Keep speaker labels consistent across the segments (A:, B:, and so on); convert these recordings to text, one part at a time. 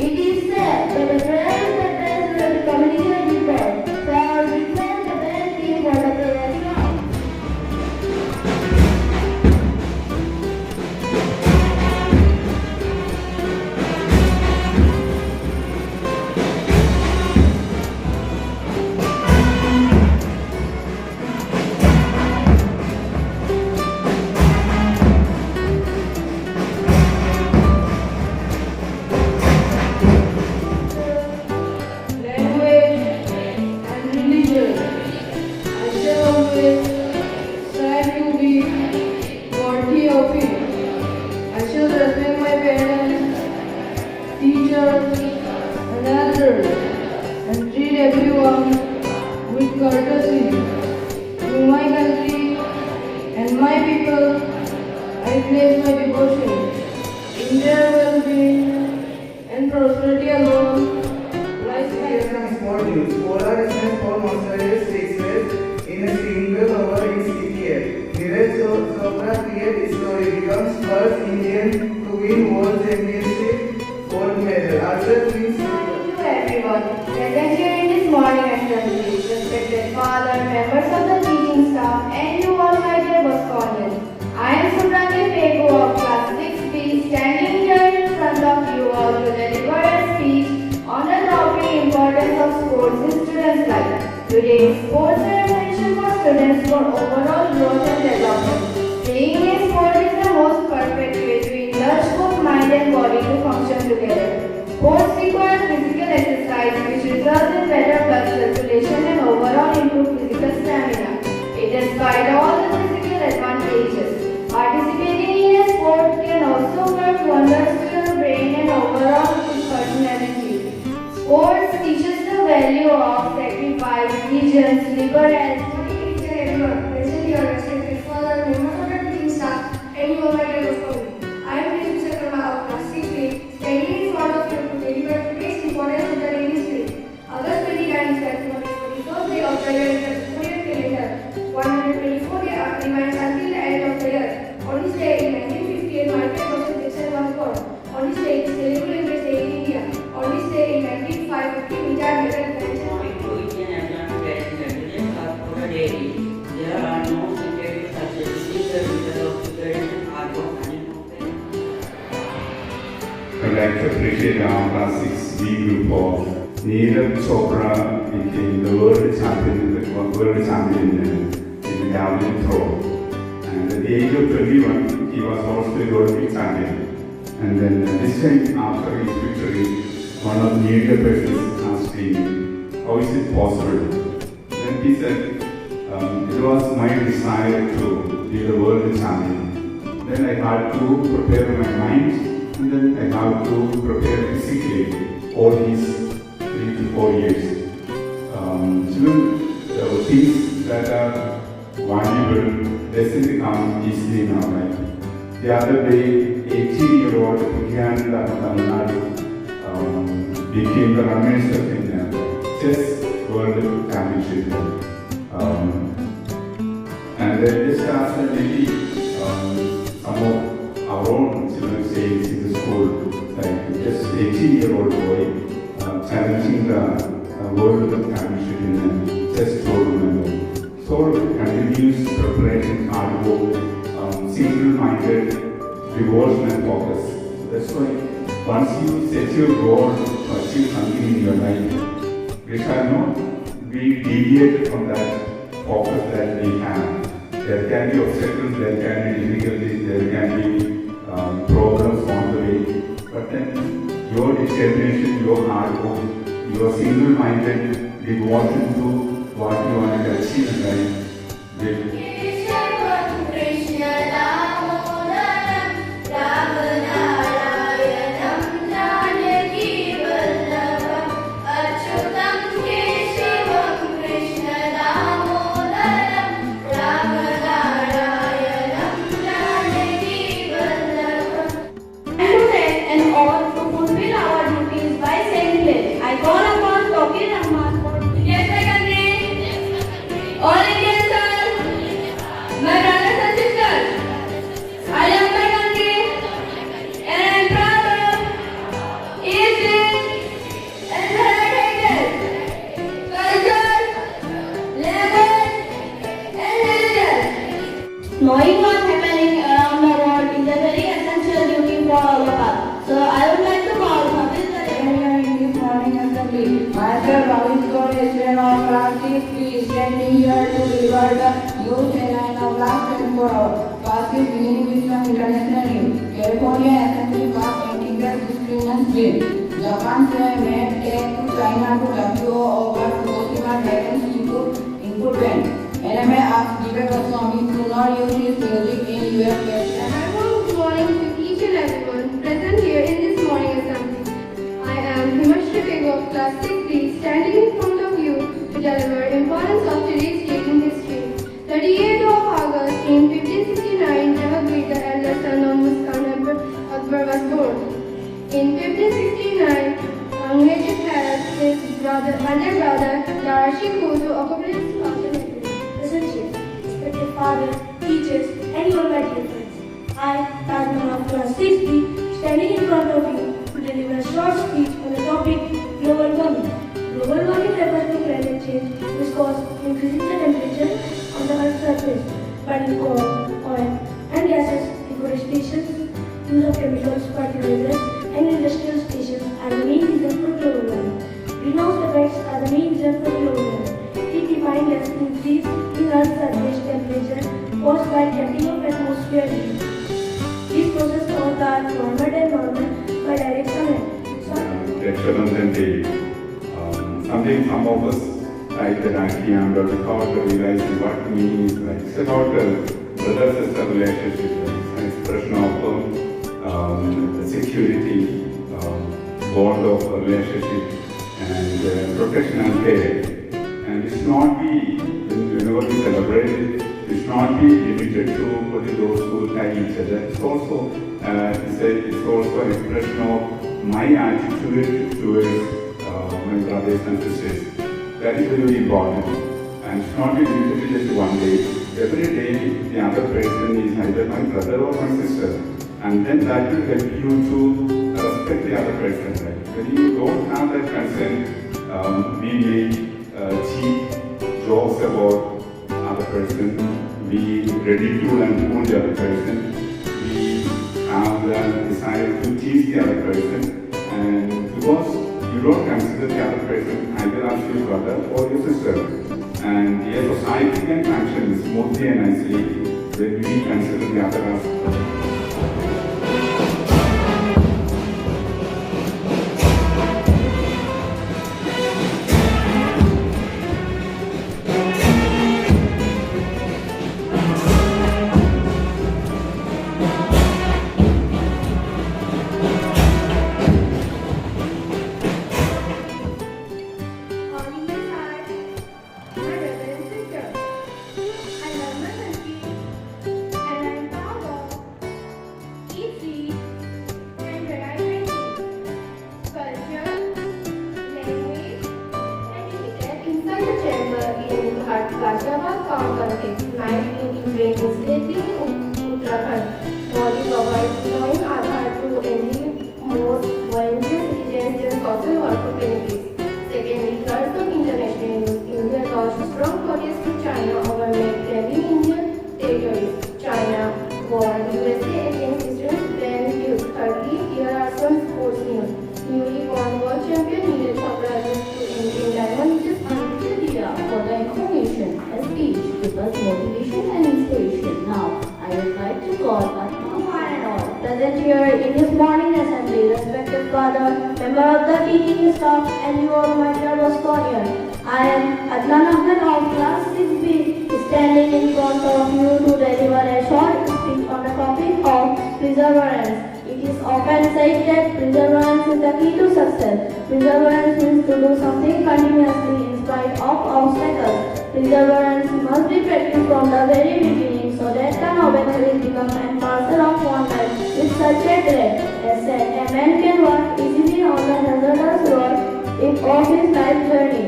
A: It is said that the prayer is the best way to communicate with God. So I will request the band team for the prayer song.
B: Language and religion. I shall always strive to be worthy of it. I shall respect my parents, teachers, and elders, and treat everyone with courtesy. To my country and my people, I place my devotion. In their well-being and prosperity alone lies my
C: Some small news. Polarization for moisturizer takes place in a single over in CTA. Neeraj Chopra creates history, becomes first Indian to win World Championship gold medal. Archer wins silver.
A: To everyone present here in this morning assembly, respected father, members of the teaching staff, and you all my dear bosconians. I am Subrani Pego of class 6B, standing here in front of you all to deliver a speech on the topic importance of sports in students' life. Today, sports are essential for students for overall growth and development. Playing a sport is the most perfect way to indulge both mind and body to function together. Sports require physical exercise which results in better blood circulation and overall improved physical stamina. Despite all the physical advantages, participating in a sport can also work wonders to your brain and overall personality. Sports teaches the value of sacrifice, diligence, liberality.
D: Each and everyone present here, respected father, members of the teaching staff, and you all my dear bosconians. I am Mr. Karma of class 6B, standing in front of you to deliver today's importance of the rainy spirit. August 29 is the 44th day of the year in the Gregorian calendar. 124 days remains until the end of the year. On this day in 1958, Michael Jackson was born. On this day, Telugu language day in India. On this day in 1950, Guitar metal invention.
E: There are no synthetic substances because of preparation artwork and
F: I'd like to appreciate our class 6B group of Neeraj Chopra became the world champion in the javelin throw. And at the age of 21, he was also the Olympic champion. And then this time after his victory, one of the media persons asked him, how is it possible? Then he said, it was my desire to be the world champion. Then I had to prepare my mind, and then I had to prepare physically all these 3 to 4 years. Children, things that are valuable doesn't come easily in our life. The other day, 18-year-old Priyanka Tamil Nadu became the runners of India chess world championship. And then just after maybe some of our own children says in the school, like just 18-year-old boy challenging the world championship in the chess tournament. So continuous preparation, hard work, single-minded devotion and focus. So that's why once you set your goal to achieve something in your life, we shall not be deviated from that focus that we have. There can be obstacles, there can be difficulties, there can be problems on the way. But then your determination, your hard work, your single-minded devotion to what you want to achieve in life will
A: and all to fulfill our duties by saying pledge. I call upon Toki Rahman. Yes, my country. All Indians, sir.
B: Myself, Aviskor, student of class 6B, standing here to deliver the news headline of last 24 hours. Class 6 beginning with some international news. California Assembly passed anti-gas discrimination bill. Japan made aid to China to WO over Fukushima weapons input ban. NMA asked Vivek Goswami to not use his music in US president.
A: A very good morning to each and everyone present here in this morning assembly. I am Himashri Pego of class 6B, standing in front of you to deliver importance of today's date in history. 38th of August in 1569, Jahangir, the eldest son of Muskan Akbar, was born. In 1569, Aurangzeb had his elder brother Dara Shikoh to occupy his father's territory.
D: Essentials, respected father, teachers, and your my dear friends. I, Tajman of class 6B, standing in front of you to deliver a short speech on the topic global warming. Global warming refers to climate change which causes increasing the temperature on the Earth's surface, burning coal, oil, and gases, deforestation, use of chemicals, fertilizers, and industrial stations are the main reason for global warming. Greenhouse effects are the main reason for global warming. It defined as increase in Earth's surface temperature caused by trapping of atmosphere heat. This process caused the Earth warmer than normal by direct sunlight.
F: രക്ഷബന്ധന്റെ some of us like the Rakhi and without realizing what meaning is like. It's about a brother-sister relationship, an expression of security, bond of a relationship, and protection and care. And it should not be, whenever we celebrate it, it should not be limited to only those who tie each other. It's also an expression of my attitude towards my brothers and sisters. That is very important. And it's not be limited to just one day. Every day the other person is either my brother or my sister. And then that will help you to respect the other person. Right? When you don't have that concern, we make cheap jokes about other person. We ridicule and fool the other person. We have the desire to tease the other person. And because you don't consider the other person either as your brother or your sister. And a society can function smoothly and nicely when we consider the other as
D: member of the teaching staff, and you all my dear bosconians. I am Adnan Ahmed of class 6B, standing in front of you to deliver a short speech on the topic of perseverance. It is often said that perseverance is the key to success. Perseverance means to do something continuously in spite of obstacles. Perseverance must be practiced from the very beginning so that the novel will become a parcel of one life with such a thread. As said, a man can walk easily on the hazardous road of his life journey.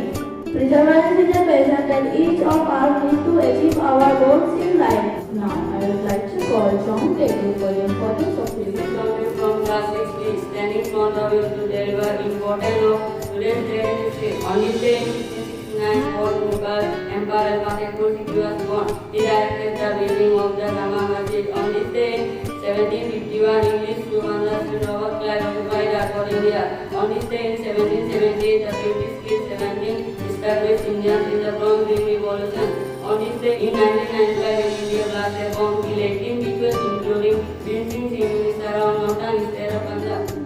D: Perseverance is a passion that each of us needs to achieve our goals in life.
B: Now, I would like to call John Taylor for the importance of physics.
E: From class 6B, standing in front of you to deliver importance of today's day history. On this day in 1669, Fort Mughal Emperor Fatehpur Sikri was born. He directed the building of the Jama Masjid. On this day in 1751, English commanders to Robert Clive occupied Airport, India. On this day in 1770, the British killed defending established Indians in the Bronze Revolution. On this day in 1995, when India blasted bombs, killed 18 people, including Prince Chief Minister of Northern State of Punjab.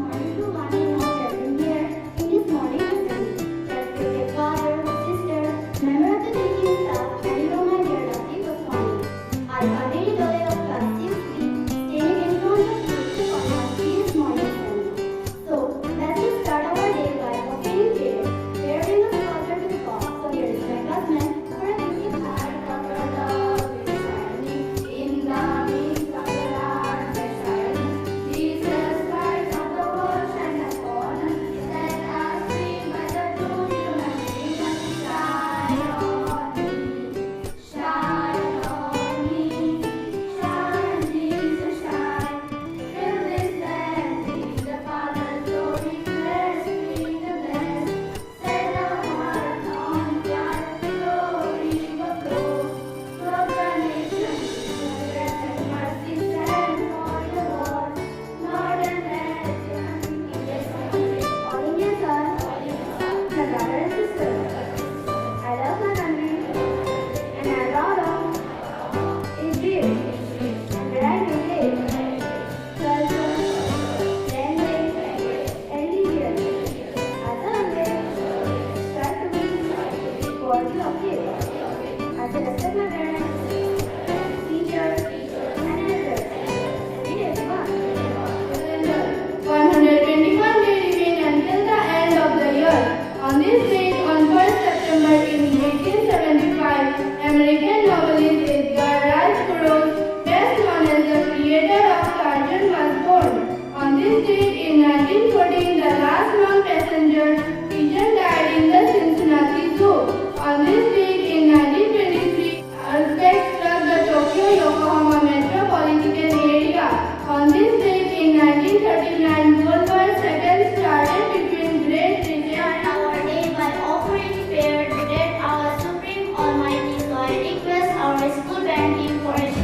A: American novelist Edgar Rice Burroughs, best known as the creator of cartoon, was born. On this date in 1914, the last non-passenger pigeon died in the Cincinnati Zoo. On this date in 1923, earthquake struck the Tokyo-Yokohama metropolitan area. On this date in 1939, World War II started between Great Britain and
G: Our day by offering prayer to that our Supreme Almighty. So I request our school band team for a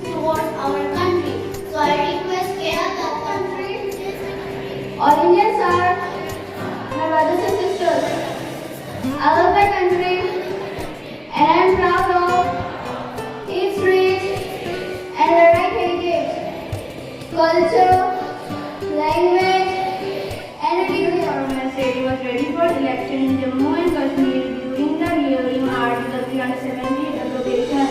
G: towards our country. So I request Kerala country.
A: All Indians are my brothers and sisters. I love my country and I am proud of its rich and varied heritage, culture, language, and religion. Government said it was ready for election in Jammu and Kashmir during the hearing Article 370 application.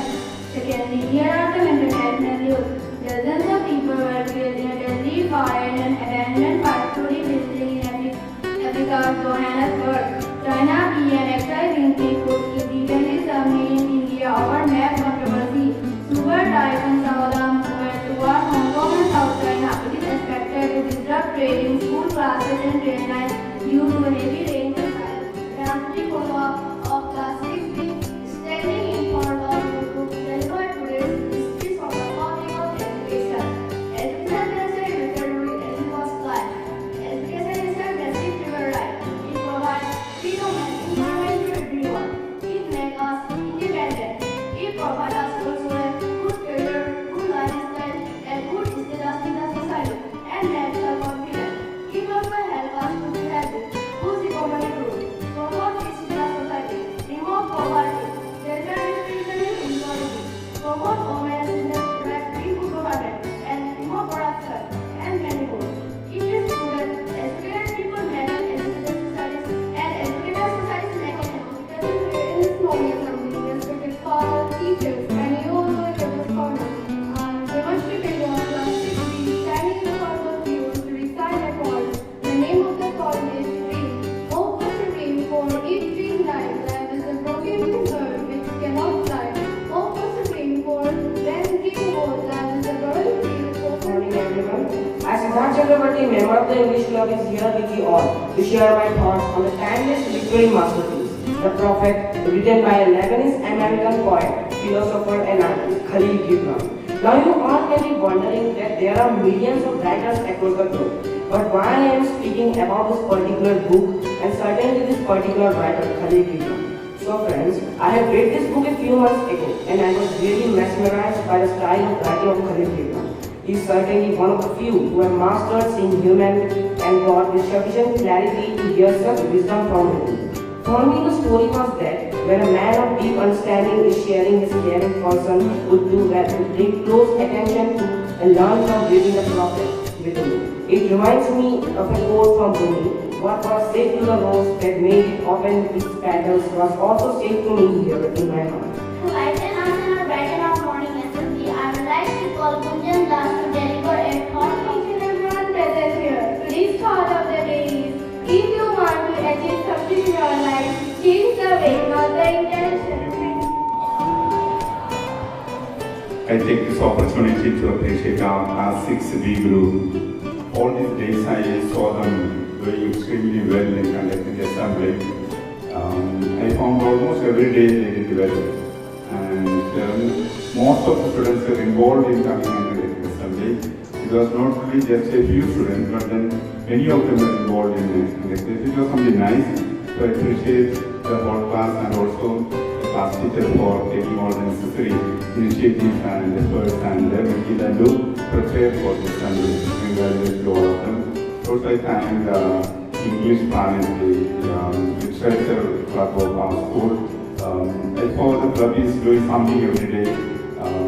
A: Secondly, here are some international news. Dozens of people were killed in a deadly fire in an abandoned factory building in Africa's Johannesburg. China began excising seafood to recently submitted in India over map controversy. Super Typhoon Saola moved toward Hong Kong and South China. It is expected to disrupt trade in school classes and train lines due to heavy rain. Grand Prix follow-up of Class 6B standing in front of you to deliver today's histories of the topic of education. Education is a literary as it was life. Education is a basic human right. It provides freedom and empowerment to everyone. It makes us independent. It provides us also a good career, good lifestyle, and good status in the society, and national confidence. It also helps us to be healthy, boost economic growth, promote peace in the society, remove poverty, gender discrimination and inequality, promote women's rights, improve government, and remove corruption, and many more. It is students, educated people manage educated societies, and educated societies make an education in this moment something respected fathers, teachers, and you all know it as scholars. Demonstrated on Class 6B, standing in front of you to recite a call. The name of the call is dream. Hope was a dream for each dream life. Life is a broken bird which cannot fly. Hope was a dream for when dream goes. Life is a bird which
H: Good morning everyone. I, Siddharth Chakrabarty, member of the English Club, is here with you all to share my thoughts on the timeless literary masterpiece, The Prophet, written by a Lebanese American poet, philosopher and artist Khalil Gibran. Now you all can be wondering that there are millions of writers across the globe. But why I am speaking about this particular book and certainly this particular writer, Khalil Gibran. So friends, I have read this book a few months ago and I was really mesmerized by the style of writing of Khalil Gibran. He is certainly one of the few who have mastered seeing human and God with sufficient clarity to hear such wisdom from him. For me, the story was that when a man of deep understanding is sharing his caring person would do well to pay close attention to and learn from reading the prophet with me. It reminds me of a quote from Rumi. What was said to the rose that made it open its petals was also said to me here in my heart.
G: To write an answer or write an morning assembly, I would like to call Gunjan Das to deliver a thought.
A: Each and everyone present here. Today's thought of the day is, if you want to achieve something in your life, change the way, not the intention.
F: I take this opportunity to appreciate our class 6B group. All these days I saw them doing extremely well in conducting the assembly. I found almost every day they did well. And most of the students were involved in coming and conducting the assembly. It was not really just a few students, but then many of them were involved in it. It was something nice. So I appreciate the whole class and also the class teacher for taking all the necessary initiatives and efforts and making them do prepare for this assembly. Congratulations to all of them. Also I thank the English panel, the literature club of our school. I thought the club is doing something every day.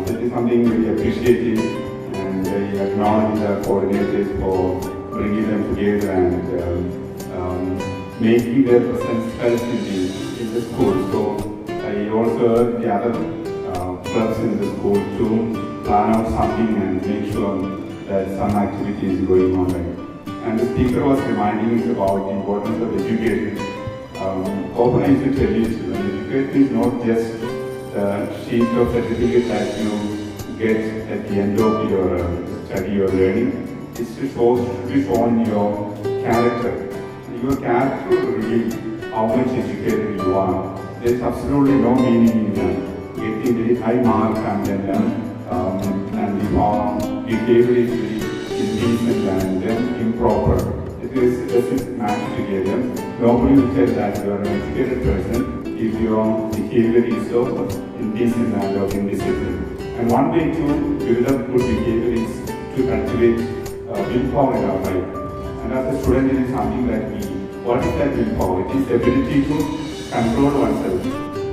F: That is something really appreciated, and I acknowledge the coordinators for bringing them together and making their presence felt in the school. So I also urge the other clubs in the school to plan out something and make sure that some activity is going on right. And the speaker was reminding us about the importance of education. Often I used to tell you children, education is not just the sheet of certificate that you get at the end of your study or learning. It's to be shown your character. Your character will reveal how much educated you are. There's absolutely no meaning in getting very high mark and then and the behavior is very indecent and then improper. It doesn't match together. Nobody will tell that you are an educated person if your behavior is so indecent and of indiscipline. And one way to build up good behavior is to cultivate willpower in our life. And as a student, it is something that what is that willpower? It is the ability to control oneself.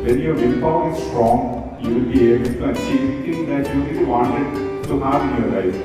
F: When your willpower is strong, you will be able to achieve things that you really wanted to have in your life.